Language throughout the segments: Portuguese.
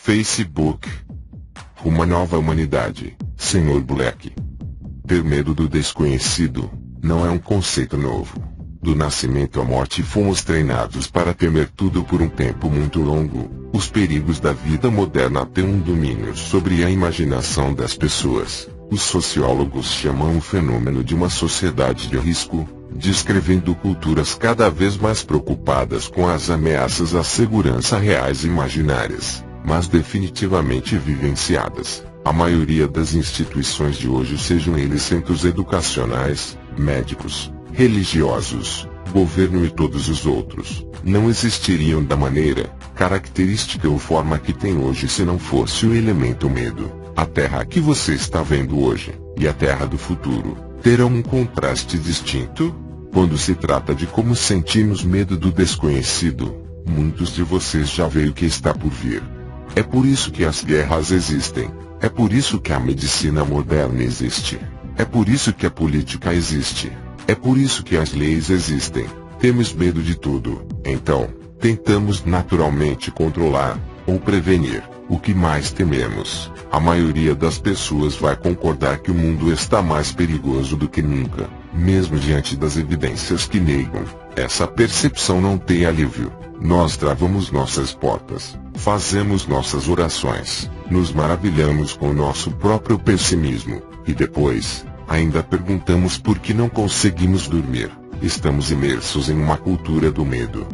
Facebook. Uma nova humanidade, Sr. Black. Ter medo do desconhecido não é um conceito novo. Do nascimento à morte fomos treinados para temer tudo por um tempo muito longo. Os perigos da vida moderna têm um domínio sobre a imaginação das pessoas. Os sociólogos chamam o fenômeno de uma sociedade de risco, descrevendo culturas cada vez mais preocupadas com as ameaças à segurança reais e imaginárias, mas definitivamente vivenciadas. A maioria das instituições de hoje, sejam eles centros educacionais, médicos, religiosos, governo e todos os outros, não existiriam da maneira, característica ou forma que tem hoje se não fosse o elemento medo. A Terra que você está vendo hoje, e a Terra do futuro, terão um contraste distinto. Quando se trata de como sentimos medo do desconhecido, muitos de vocês já veem o que está por vir. É por isso que as guerras existem. É por isso que a medicina moderna existe. É por isso que a política existe. É por isso que as leis existem. Temos medo de tudo. Então, tentamos naturalmente controlar, ou prevenir, o que mais tememos. A maioria das pessoas vai concordar que o mundo está mais perigoso do que nunca, mesmo diante das evidências que negam. Essa percepção não tem alívio. Nós travamos nossas portas, fazemos nossas orações, nos maravilhamos com o nosso próprio pessimismo, e depois, ainda perguntamos por que não conseguimos dormir. Estamos imersos em uma cultura do medo.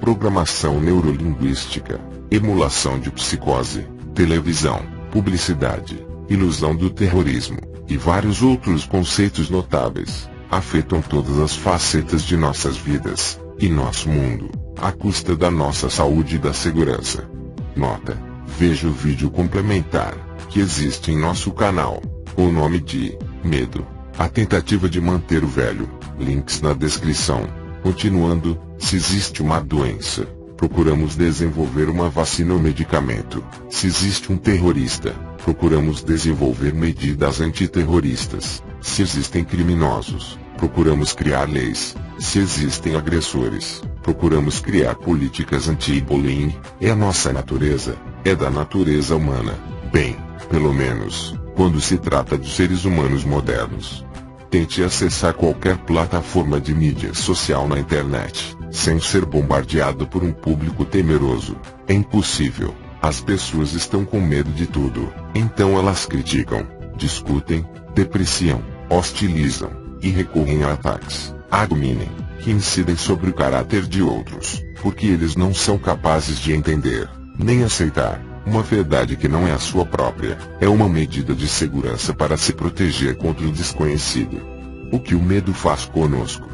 Programação neurolinguística, emulação de psicose, televisão, publicidade, ilusão do terrorismo, e vários outros conceitos notáveis, afetam todas as facetas de nossas vidas, e nosso mundo, à custa da nossa saúde e da segurança. Nota: veja o vídeo complementar, que existe em nosso canal, com o nome de Medo, a tentativa de manter o velho. Links na descrição. Continuando, se existe uma doença, procuramos desenvolver uma vacina ou medicamento. Se existe um terrorista, procuramos desenvolver medidas antiterroristas. Se existem criminosos, procuramos criar leis. Se existem agressores, procuramos criar políticas anti-bullying. É a nossa natureza, é da natureza humana. Bem, pelo menos, quando se trata de seres humanos modernos. Tente acessar qualquer plataforma de mídia social na internet, sem ser bombardeado por um público temeroso. É impossível. As pessoas estão com medo de tudo, então elas criticam, discutem, depreciam, hostilizam, e recorrem a ataques, aguminem, que incidem sobre o caráter de outros, porque eles não são capazes de entender, nem aceitar, uma verdade que não é a sua própria. É uma medida de segurança para se proteger contra o desconhecido. O que o medo faz conosco?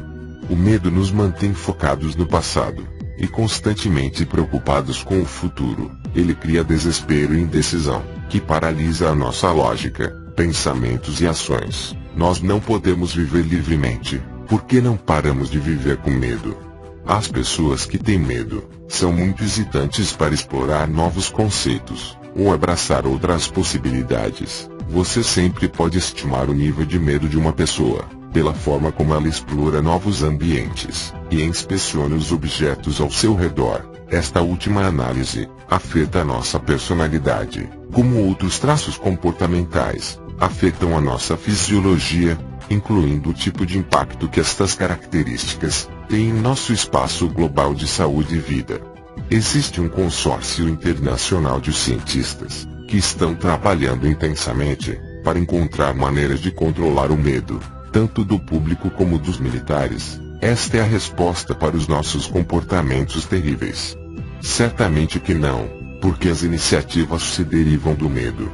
O medo nos mantém focados no passado, e constantemente preocupados com o futuro. Ele cria desespero e indecisão, que paralisa a nossa lógica, pensamentos e ações. Nós não podemos viver livremente, porque não paramos de viver com medo. As pessoas que têm medo, são muito hesitantes para explorar novos conceitos, ou abraçar outras possibilidades. Você sempre pode estimar o nível de medo de uma pessoa, pela forma como ela explora novos ambientes, e inspeciona os objetos ao seu redor. Esta última análise, afeta a nossa personalidade, como outros traços comportamentais, afetam a nossa fisiologia, incluindo o tipo de impacto que estas características têm em nosso espaço global de saúde e vida. Existe um consórcio internacional de cientistas, que estão trabalhando intensamente, para encontrar maneiras de controlar o medo, tanto do público como dos militares. Esta é a resposta para os nossos comportamentos terríveis. Certamente que não, porque as iniciativas se derivam do medo.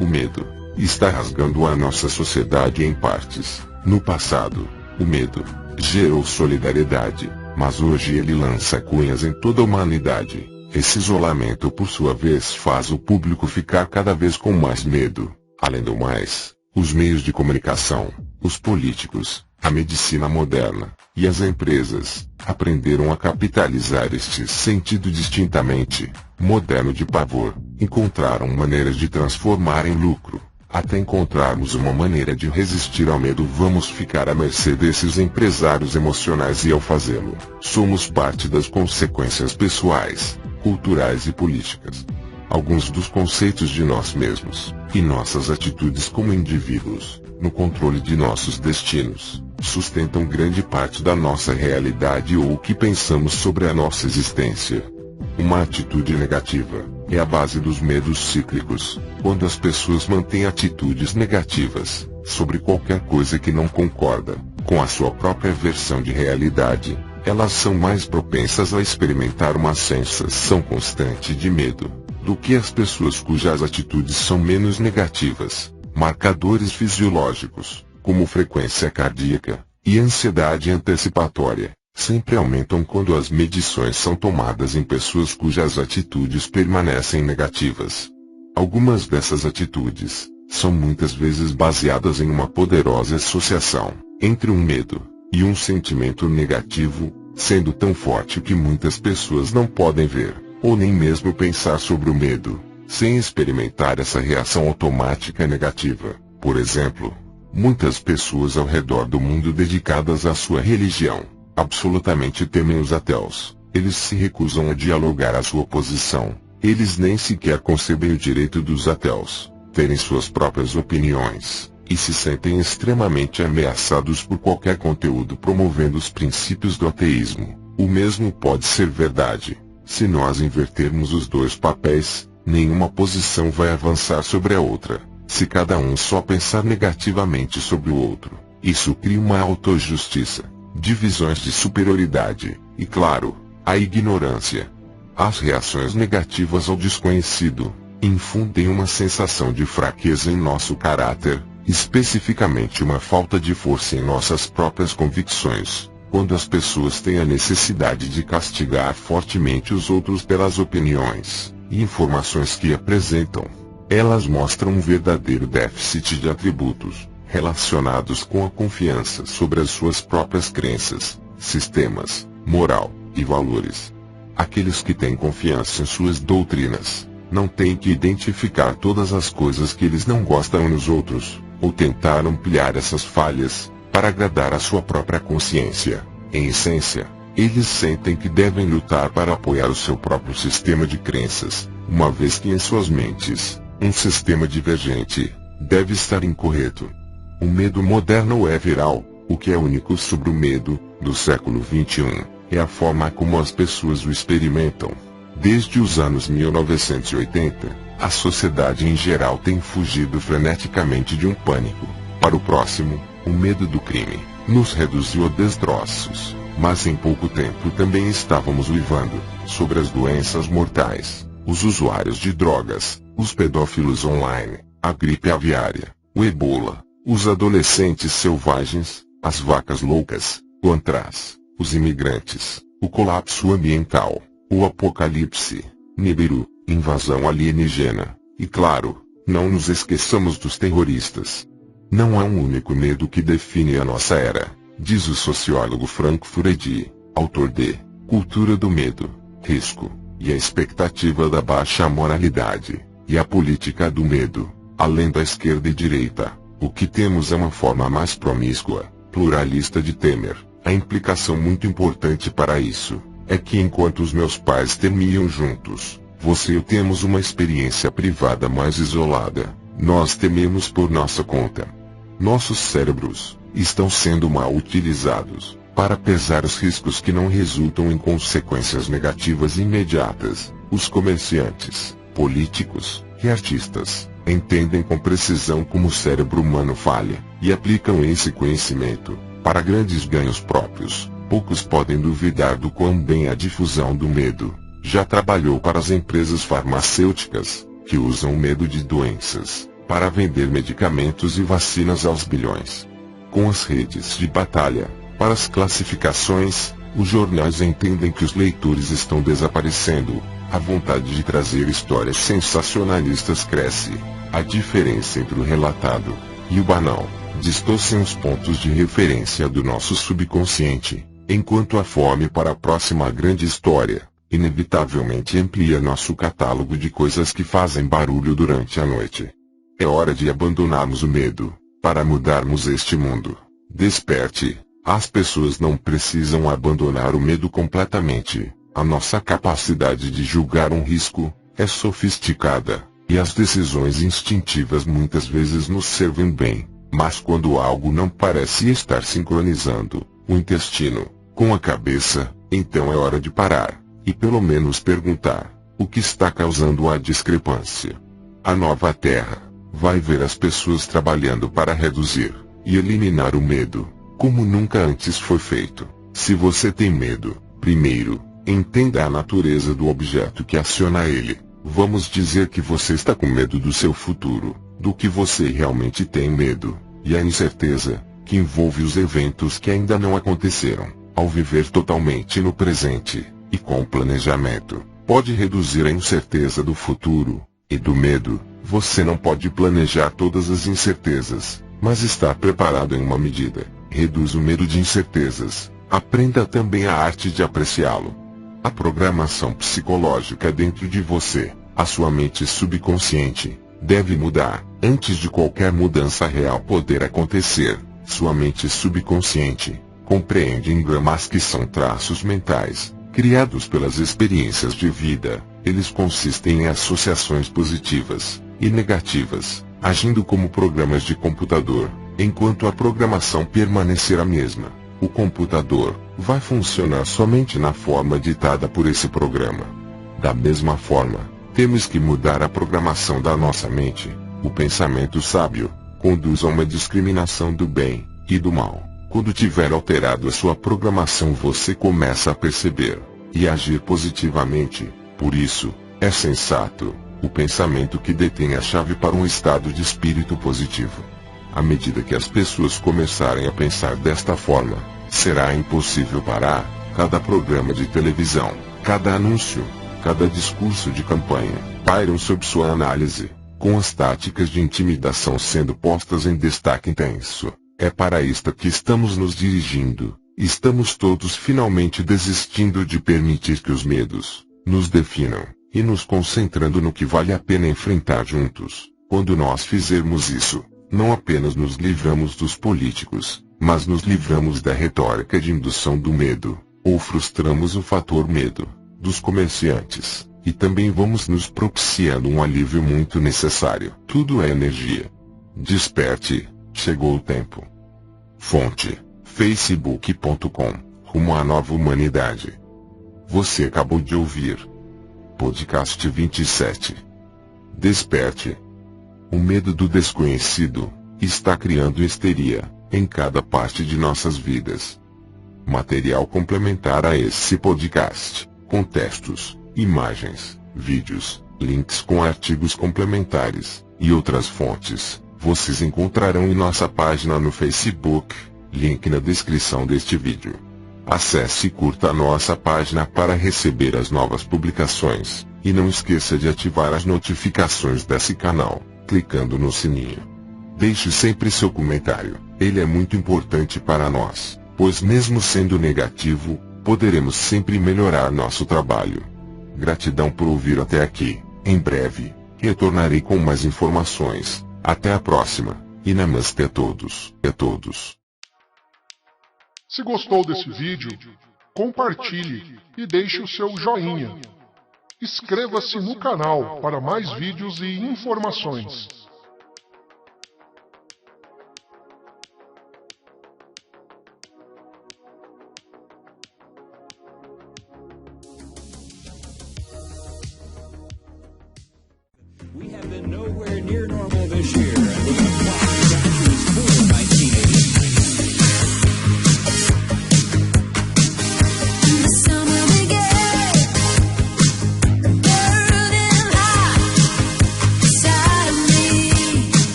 O medo está rasgando a nossa sociedade em partes. No passado, o medo gerou solidariedade, mas hoje ele lança cunhas em toda a humanidade. Esse isolamento, por sua vez, faz o público ficar cada vez com mais medo. Além do mais, os meios de comunicação, os políticos, a medicina moderna, e as empresas, aprenderam a capitalizar este sentido distintamente moderno de pavor. Encontraram maneiras de transformar em lucro. Até encontrarmos uma maneira de resistir ao medo, vamos ficar à mercê desses empresários emocionais, e ao fazê-lo, somos parte das consequências pessoais, culturais e políticas. Alguns dos conceitos de nós mesmos, e nossas atitudes como indivíduos, no controle de nossos destinos, sustentam grande parte da nossa realidade ou o que pensamos sobre a nossa existência. Uma atitude negativa é a base dos medos cíclicos. Quando as pessoas mantêm atitudes negativas sobre qualquer coisa que não concorda com a sua própria versão de realidade, elas são mais propensas a experimentar uma sensação constante de medo do que as pessoas cujas atitudes são menos negativas. Marcadores fisiológicos, como frequência cardíaca e ansiedade antecipatória, sempre aumentam quando as medições são tomadas em pessoas cujas atitudes permanecem negativas. Algumas dessas atitudes são muitas vezes baseadas em uma poderosa associação entre um medo e um sentimento negativo, sendo tão forte que muitas pessoas não podem ver, ou nem mesmo pensar sobre o medo, sem experimentar essa reação automática negativa. Por exemplo, muitas pessoas ao redor do mundo dedicadas à sua religião absolutamente temem os ateus. Eles se recusam a dialogar a sua posição. Eles nem sequer concebem o direito dos ateus terem suas próprias opiniões, e se sentem extremamente ameaçados por qualquer conteúdo promovendo os princípios do ateísmo. O mesmo pode ser verdade. Se nós invertermos os dois papéis, nenhuma posição vai avançar sobre a outra. Se cada um só pensar negativamente sobre o outro, isso cria uma autojustiça, divisões de superioridade, e claro, a ignorância. As reações negativas ao desconhecido infundem uma sensação de fraqueza em nosso caráter, especificamente uma falta de força em nossas próprias convicções. Quando as pessoas têm a necessidade de castigar fortemente os outros pelas opiniões e informações que apresentam, elas mostram um verdadeiro déficit de atributos relacionados com a confiança sobre as suas próprias crenças, sistemas, moral e valores. Aqueles que têm confiança em suas doutrinas não têm que identificar todas as coisas que eles não gostam nos outros, ou tentar ampliar essas falhas para agradar a sua própria consciência. Em essência, eles sentem que devem lutar para apoiar o seu próprio sistema de crenças, uma vez que em suas mentes, um sistema divergente deve estar incorreto. O medo moderno é viral. O que é único sobre o medo do século XXI é a forma como as pessoas o experimentam. Desde os anos 1980, a sociedade em geral tem fugido freneticamente de um pânico para o próximo. O medo do crime nos reduziu a destroços, mas em pouco tempo também estávamos uivando sobre as doenças mortais, os usuários de drogas, os pedófilos online, a gripe aviária, o ebola, os adolescentes selvagens, as vacas loucas, o antrás, os imigrantes, o colapso ambiental, o apocalipse, Nibiru, invasão alienígena, e claro, não nos esqueçamos dos terroristas. Não há um único medo que define a nossa era, diz o sociólogo Frank Furedi, autor de Cultura do Medo, Risco, e a Expectativa da Baixa Moralidade, e a Política do Medo. Além da esquerda e direita, o que temos é uma forma mais promíscua, pluralista de temer. A implicação muito importante para isso é que enquanto os meus pais temiam juntos, você e eu temos uma experiência privada mais isolada. Nós tememos por nossa conta. Nossos cérebros estão sendo mal utilizados para pesar os riscos que não resultam em consequências negativas imediatas. Os comerciantes, políticos e artistas entendem com precisão como o cérebro humano falha, e aplicam esse conhecimento para grandes ganhos próprios. Poucos podem duvidar do quão bem a difusão do medo já trabalhou para as empresas farmacêuticas, que usam o medo de doenças para vender medicamentos e vacinas aos bilhões. Com as redes de batalha para as classificações, os jornais entendem que os leitores estão desaparecendo. A vontade de trazer histórias sensacionalistas cresce. A diferença entre o relatado e o banal distorcem os pontos de referência do nosso subconsciente, enquanto a fome para a próxima grande história inevitavelmente amplia nosso catálogo de coisas que fazem barulho durante a noite. É hora de abandonarmos o medo para mudarmos este mundo. Desperte. As pessoas não precisam abandonar o medo completamente. A nossa capacidade de julgar um risco é sofisticada, e as decisões instintivas muitas vezes nos servem bem, mas quando algo não parece estar sincronizando o intestino com a cabeça, então é hora de parar, e pelo menos perguntar, o que está causando a discrepância? A nova Terra vai ver as pessoas trabalhando para reduzir e eliminar o medo, como nunca antes foi feito. Se você tem medo, primeiro, entenda a natureza do objeto que aciona ele. Vamos dizer que você está com medo do seu futuro, do que você realmente tem medo, e a incerteza, que envolve os eventos que ainda não aconteceram. Ao viver totalmente no presente, e com planejamento, pode reduzir a incerteza do futuro, e do medo. Você não pode planejar todas as incertezas, mas estar preparado em uma medida. Reduz o medo de incertezas. Aprenda também a arte de apreciá-lo. A programação psicológica dentro de você, a sua mente subconsciente, deve mudar. Antes de qualquer mudança real poder acontecer, sua mente subconsciente compreende engramas que são traços mentais, criados pelas experiências de vida. Eles consistem em associações positivas e negativas, agindo como programas de computador. Enquanto a programação permanecer a mesma, o computador vai funcionar somente na forma ditada por esse programa. Da mesma forma, temos que mudar a programação da nossa mente. O pensamento sábio conduz a uma discriminação do bem e do mal. Quando tiver alterado a sua programação, você começa a perceber e agir positivamente. Por isso, é sensato o pensamento que detém a chave para um estado de espírito positivo. À medida que as pessoas começarem a pensar desta forma, será impossível parar. Cada programa de televisão, cada anúncio, cada discurso de campanha, pairam sob sua análise, com as táticas de intimidação sendo postas em destaque intenso. É para isto que estamos nos dirigindo. Estamos todos finalmente desistindo de permitir que os medos nos definam, e nos concentrando no que vale a pena enfrentar juntos. Quando nós fizermos isso, não apenas nos livramos dos políticos, mas nos livramos da retórica de indução do medo, ou frustramos o fator medo, dos comerciantes, e também vamos nos propiciando um alívio muito necessário. Tudo é energia. Desperte, chegou o tempo. Fonte: facebook.com, rumo à nova humanidade. Você acabou de ouvir Podcast 27. Desperte. O medo do desconhecido está criando histeria em cada parte de nossas vidas. Material complementar a esse podcast, com textos, imagens, vídeos, links com artigos complementares e outras fontes, vocês encontrarão em nossa página no Facebook, link na descrição deste vídeo. Acesse e curta a nossa página para receber as novas publicações, e não esqueça de ativar as notificações desse canal, clicando no sininho. Deixe sempre seu comentário, ele é muito importante para nós, pois mesmo sendo negativo, poderemos sempre melhorar nosso trabalho. Gratidão por ouvir até aqui. Em breve, retornarei com mais informações. Até a próxima, e namastê a todos. Se gostou desse vídeo, compartilhe e deixe o seu joinha. Inscreva-se no canal para mais vídeos e informações. We have been nowhere near normal this year.